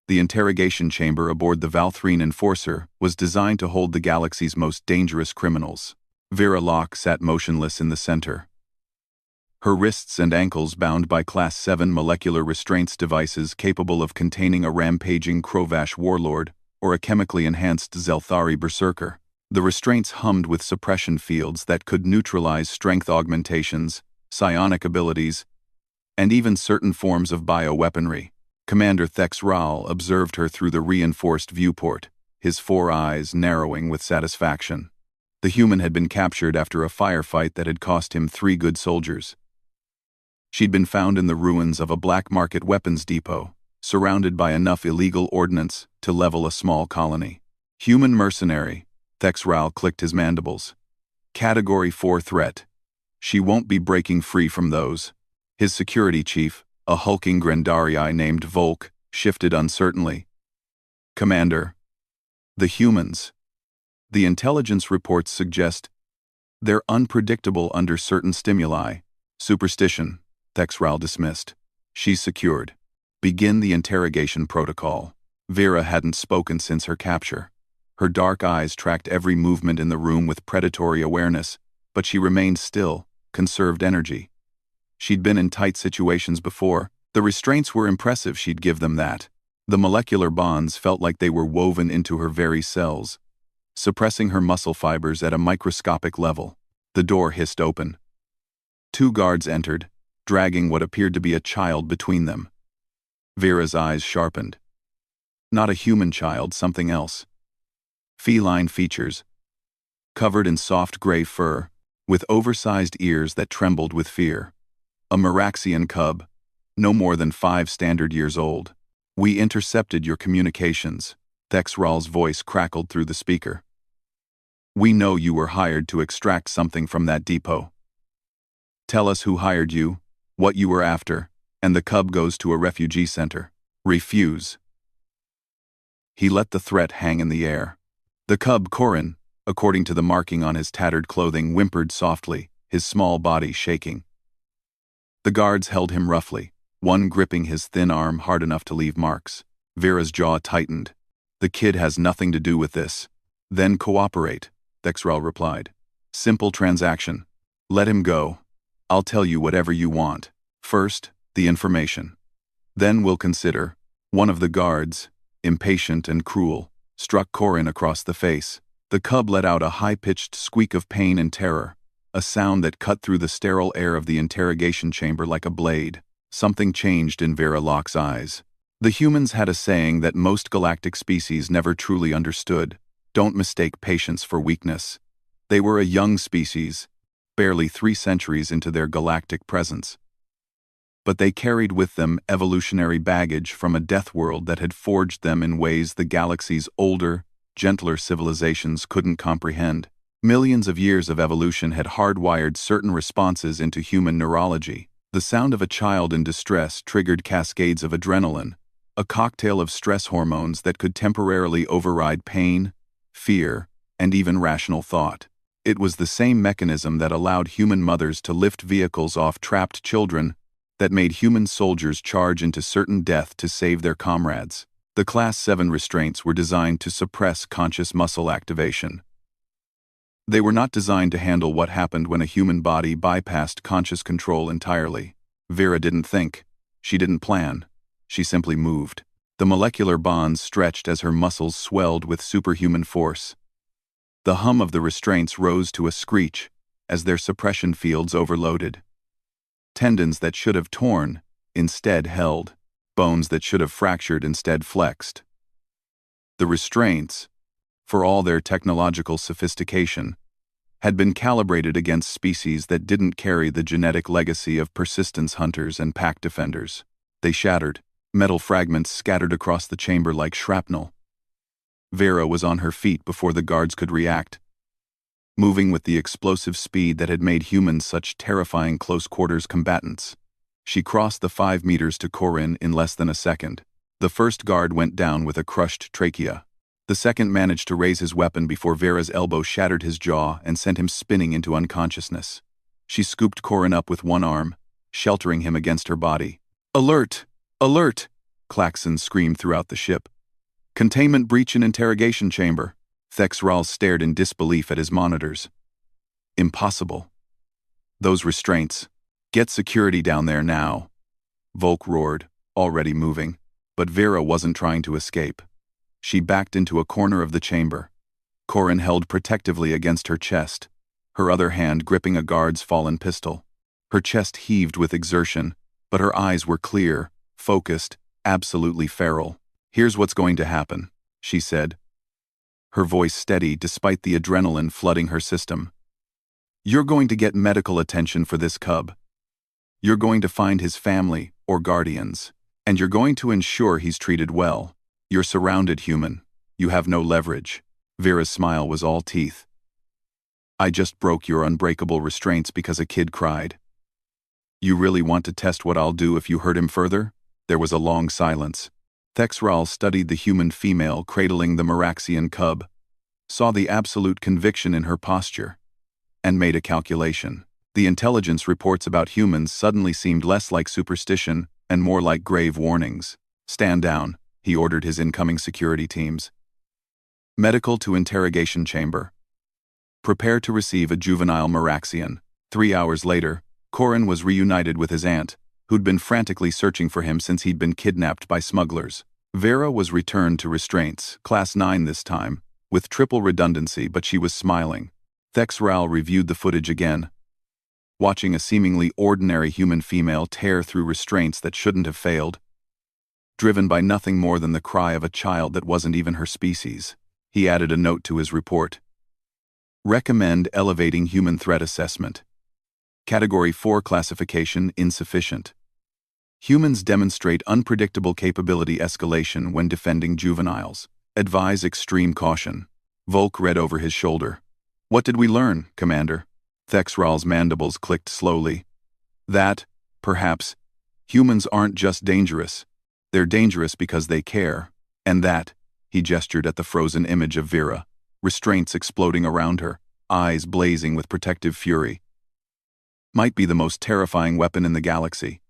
The interrogation chamber aboard the Valthrine Enforcer was designed to hold the galaxy's most dangerous criminals. Vera Locke sat motionless in the center, her wrists and ankles bound by Class-7 molecular restraints devices capable of containing a rampaging Krovash warlord or a chemically enhanced Zelthari berserker. The restraints hummed with suppression fields that could neutralize strength augmentations, psionic abilities, and even certain forms of bioweaponry. Commander Thex Raal observed her through the reinforced viewport, his 4 eyes narrowing with satisfaction. The human had been captured after a firefight that had cost him 3 good soldiers. She'd been found in the ruins of a black market weapons depot, surrounded by enough illegal ordnance to level a small colony. Human mercenary, Thex Raal clicked his mandibles. Category 4 threat. She won't be breaking free from those. His security chief, a hulking Grendarii named Volk, shifted uncertainly. Commander. The humans. The intelligence reports suggest they're unpredictable under certain stimuli. Superstition, Thex Raal dismissed. She's secured. Begin the interrogation protocol. Vera hadn't spoken since her capture. Her dark eyes tracked every movement in the room with predatory awareness, but she remained still, conserved energy. She'd been in tight situations before. The restraints were impressive, she'd give them that. The molecular bonds felt like they were woven into her very cells, suppressing her muscle fibers at a microscopic level. The door hissed open. 2 guards entered, dragging what appeared to be a child between them. Vera's eyes sharpened. Not a human child, something else. Feline features, covered in soft gray fur, with oversized ears that trembled with fear. A Meraxian cub, no more than 5 standard years old. We intercepted your communications, Thex Raal's voice crackled through the speaker. We know you were hired to extract something from that depot. Tell us who hired you, what you were after, and the cub goes to a refugee center. Refuse. He let the threat hang in the air. The cub, Corin, according to the marking on his tattered clothing, whimpered softly, his small body shaking. The guards held him roughly, one gripping his thin arm hard enough to leave marks. Vera's jaw tightened. The kid has nothing to do with this. Then cooperate, Thex Raal replied. Simple transaction. Let him go. I'll tell you whatever you want. First, the information. Then we'll consider. One of the guards, impatient and cruel, struck Corin across the face. The cub let out a high-pitched squeak of pain and terror, a sound that cut through the sterile air of the interrogation chamber like a blade. Something changed in Vera Locke's eyes. The humans had a saying that most galactic species never truly understood. Don't mistake patience for weakness. They were a young species, barely 3 centuries into their galactic presence. But they carried with them evolutionary baggage from a death world that had forged them in ways the galaxy's older, gentler civilizations couldn't comprehend. Millions of years of evolution had hardwired certain responses into human neurology. The sound of a child in distress triggered cascades of adrenaline, a cocktail of stress hormones that could temporarily override pain, fear, and even rational thought. It was the same mechanism that allowed human mothers to lift vehicles off trapped children, that made human soldiers charge into certain death to save their comrades. The Class-7 restraints were designed to suppress conscious muscle activation. They were not designed to handle what happened when a human body bypassed conscious control entirely. Vera didn't think. She didn't plan. She simply moved. The molecular bonds stretched as her muscles swelled with superhuman force. The hum of the restraints rose to a screech as their suppression fields overloaded. Tendons that should have torn, instead held. Bones that should have fractured instead flexed. The restraints, for all their technological sophistication, had been calibrated against species that didn't carry the genetic legacy of persistence hunters and pack defenders. They shattered, metal fragments scattered across the chamber like shrapnel. Vera was on her feet before the guards could react, moving with the explosive speed that had made humans such terrifying close-quarters combatants. She crossed the 5 meters to Corin in less than a second. The first guard went down with a crushed trachea. The second managed to raise his weapon before Vera's elbow shattered his jaw and sent him spinning into unconsciousness. She scooped Corin up with one arm, sheltering him against her body. Alert! Alert! Klaxons screamed throughout the ship. Containment breach in interrogation chamber. Thexral stared in disbelief at his monitors. Impossible. Those restraints. Get security down there now. Volk roared, already moving, but Vera wasn't trying to escape. She backed into a corner of the chamber. Corin held protectively against her chest, her other hand gripping a guard's fallen pistol. Her chest heaved with exertion, but her eyes were clear, focused, absolutely feral. "Here's what's going to happen," she said, her voice steady despite the adrenaline flooding her system. "You're going to get medical attention for this cub. You're going to find his family or guardians, and you're going to ensure he's treated well. You're surrounded, human. You have no leverage." Vera's smile was all teeth. "I just broke your unbreakable restraints because a kid cried. You really want to test what I'll do if you hurt him further?" There was a long silence. Thexral studied the human female cradling the Meraxian cub, saw the absolute conviction in her posture, and made a calculation. The intelligence reports about humans suddenly seemed less like superstition and more like grave warnings. "Stand down," he ordered his incoming security teams. "Medical to interrogation chamber. Prepare to receive a juvenile Meraxian." 3 hours later, Corin was reunited with his aunt, who'd been frantically searching for him since he'd been kidnapped by smugglers. Vera was returned to Restraints, Class 9 this time, with triple redundancy, but she was smiling. Thexral reviewed the footage again, watching a seemingly ordinary human female tear through restraints that shouldn't have failed, driven by nothing more than the cry of a child that wasn't even her species. He added a note to his report. "Recommend elevating human threat assessment. Category 4 classification insufficient. Humans demonstrate unpredictable capability escalation when defending juveniles. Advise extreme caution." Volk read over his shoulder. "What did we learn, Commander?" Thexral's mandibles clicked slowly. "That, perhaps, humans aren't just dangerous. They're dangerous because they care. And that," he gestured at the frozen image of Vera, restraints exploding around her, eyes blazing with protective fury, "might be the most terrifying weapon in the galaxy."